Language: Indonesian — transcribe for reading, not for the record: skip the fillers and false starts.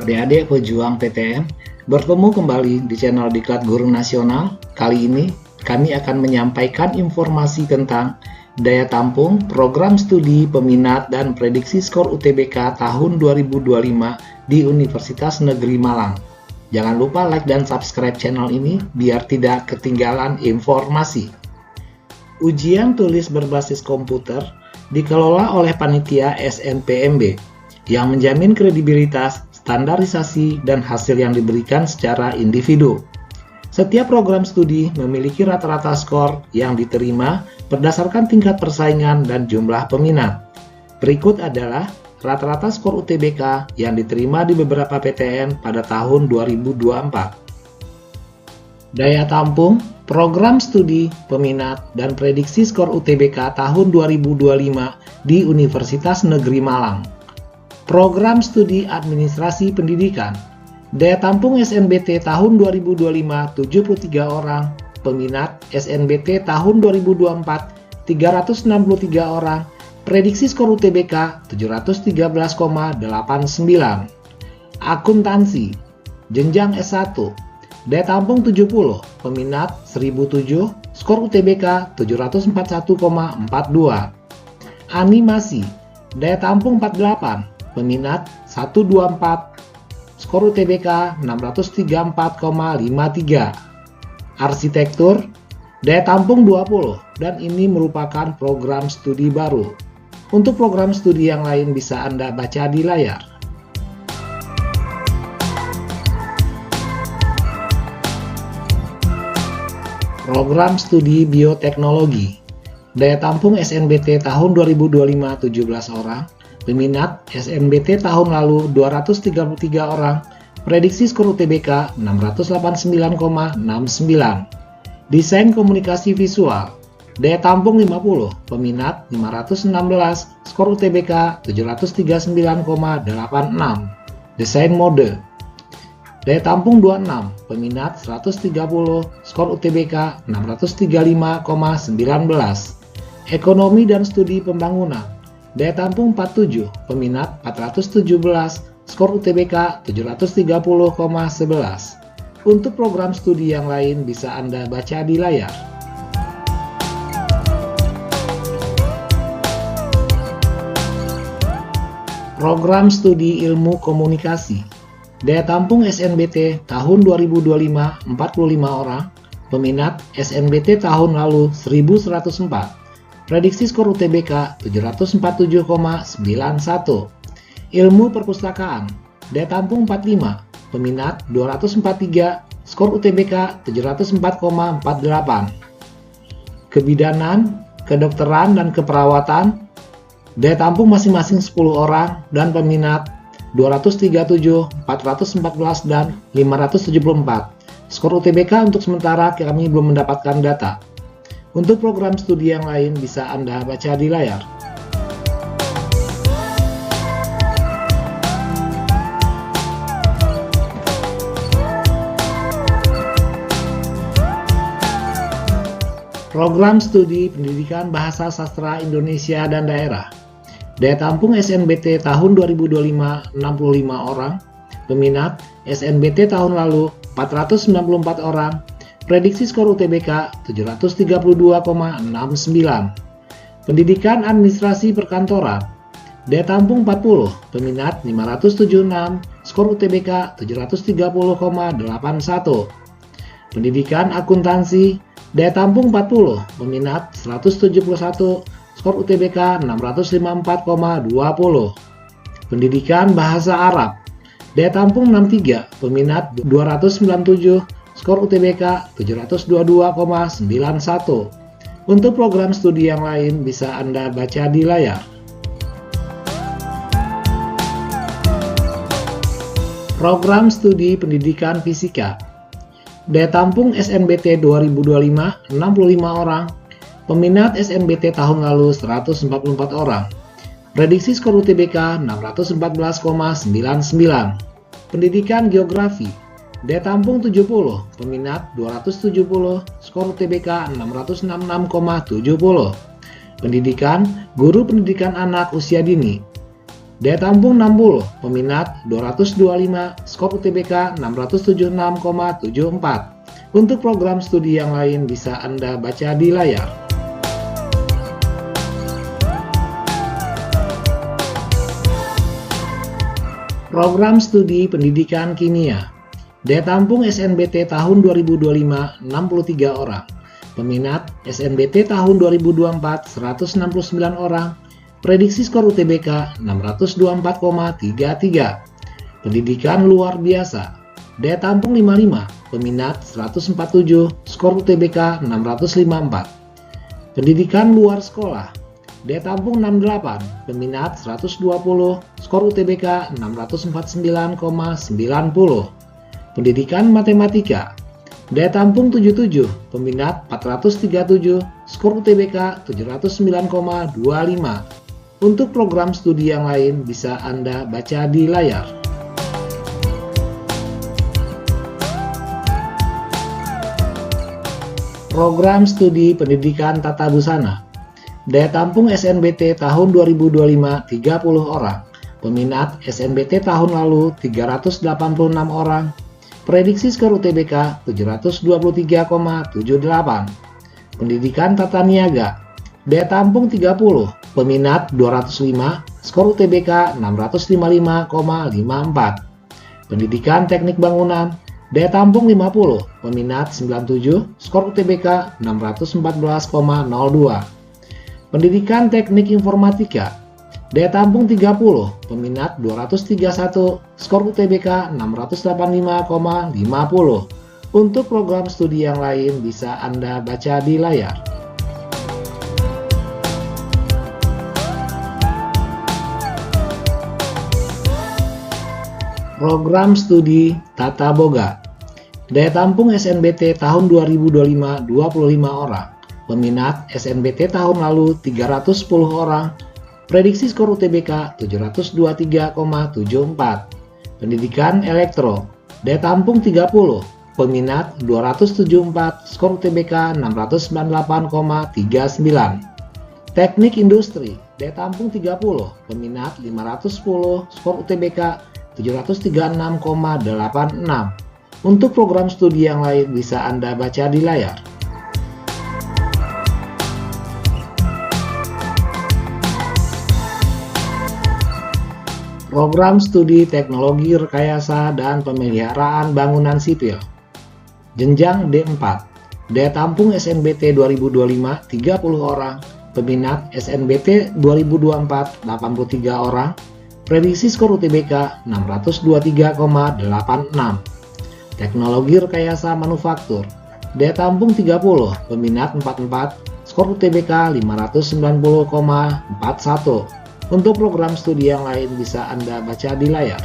Adik-adik pejuang PTN, bertemu kembali di channel Diklat Guru Nasional. Kali ini kami akan menyampaikan informasi tentang daya tampung, program studi, peminat, dan prediksi skor UTBK tahun 2025 di Universitas Negeri Malang. Jangan lupa like dan subscribe channel ini biar tidak ketinggalan informasi. Ujian tulis berbasis komputer dikelola oleh panitia SNPMB yang menjamin kredibilitas, standarisasi, dan hasil yang diberikan secara individu. Setiap program studi memiliki rata-rata skor yang diterima berdasarkan tingkat persaingan dan jumlah peminat. Berikut adalah rata-rata skor UTBK yang diterima di beberapa PTN pada tahun 2024. Daya tampung, program studi, peminat, dan prediksi skor UTBK tahun 2025 di Universitas Negeri Malang. Program studi administrasi pendidikan. Daya tampung SNBT tahun 2025 73 orang, peminat SNBT tahun 2024 363 orang, prediksi skor UTBK 713,89. Akuntansi, jenjang S1, daya tampung 70, peminat 1007, skor UTBK 741,42. Animasi, daya tampung 48, peminat 124, skor UTBK 634,53. Arsitektur, daya tampung 20, dan ini merupakan program studi baru. Untuk program studi yang lain bisa Anda baca di layar. Program studi bioteknologi. Daya tampung SNBT tahun 2025 17 orang, peminat SNBT tahun lalu 233 orang, prediksi skor UTBK 689,69. Desain komunikasi visual, daya tampung 50, peminat 516, skor UTBK 739,86. Desain mode, daya tampung 26, peminat 130, skor UTBK 635,19. Ekonomi dan studi pembangunan, daya tampung 47, peminat 417, skor UTBK 730,11. Untuk program studi yang lain bisa Anda baca di layar. Program studi ilmu komunikasi. Daya tampung SNBT tahun 2025 45 orang, peminat SNBT tahun lalu 1104. Prediksi skor UTBK 747,91. Ilmu perpustakaan, daya tampung 45, peminat 243, skor UTBK 704,48. Kebidanan, kedokteran, dan keperawatan, daya tampung masing-masing 10 orang dan peminat 237, 414, dan 574. Skor UTBK untuk sementara kami belum mendapatkan data. Untuk program studi yang lain bisa Anda baca di layar. Program studi pendidikan bahasa sastra Indonesia dan daerah. Daya tampung SNBT tahun 2025 65 orang, peminat SNBT tahun lalu 494 orang, prediksi skor UTBK 732,69. Pendidikan administrasi perkantoran, daya tampung 40, peminat 576, skor UTBK 730,81. Pendidikan akuntansi, daya tampung 40, peminat 171, skor UTBK 654,20. Pendidikan bahasa Arab, daya tampung 63, peminat 297, skor UTBK 722,91. Untuk program studi yang lain bisa Anda baca di layar. Program studi pendidikan fisika. Daya tampung SNBT 2025 65 orang, peminat SNBT tahun lalu 144 orang. Prediksi skor UTBK 614,99. Pendidikan geografi. Daya tampung 70, peminat 270, skor UTBK 666,70. Pendidikan guru pendidikan anak usia dini. Daya tampung 60, peminat 225, skor UTBK 676,74. Untuk program studi yang lain bisa Anda baca di layar. Program studi pendidikan kimia. Daya tampung SNBT tahun 2025 63 orang. Peminat SNBT tahun 2024 169 orang. Prediksi skor UTBK 624,33. Pendidikan luar biasa. Daya tampung 55, peminat 147, skor UTBK 654. Pendidikan luar sekolah. Daya tampung 68, peminat 120, skor UTBK 649,90. Pendidikan matematika. Daya tampung 77, peminat 437, skor UTBK 709,25. Untuk program studi yang lain bisa Anda baca di layar. Program studi pendidikan tata busana. Daya tampung SNBT tahun 2025 30 orang. Peminat SNBT tahun lalu 386 orang. Prediksi skor UTBK 723,78. Pendidikan tata niaga. Daya tampung 30, peminat 205, skor UTBK 655,54. Pendidikan teknik bangunan. Daya tampung 50, peminat 97, skor UTBK 614,02. Pendidikan teknik informatika. Daya tampung 30, peminat 231, skor UTBK 685,50. Untuk program studi yang lain bisa Anda baca di layar. Program studi Tata Boga. Daya tampung SNBT tahun 2025 25 orang. Peminat SNBT tahun lalu 310 orang. Prediksi skor UTBK 723,74. Pendidikan elektro. Daya tampung 30, peminat 274, skor UTBK 698,39. Teknik industri. Daya tampung 30, peminat 510, skor UTBK 736,86. Untuk program studi yang lain bisa Anda baca di layar. Program studi teknologi rekayasa dan pemeliharaan bangunan sipil. Jenjang D4. Daya tampung SNBT 2025 30 orang. Peminat SNBT 2024 83 orang. Prediksi skor UTBK 623,86. Teknologi rekayasa manufaktur. Daya tampung 30, peminat 44, skor UTBK 590,41. Untuk program studi yang lain bisa Anda baca di layar.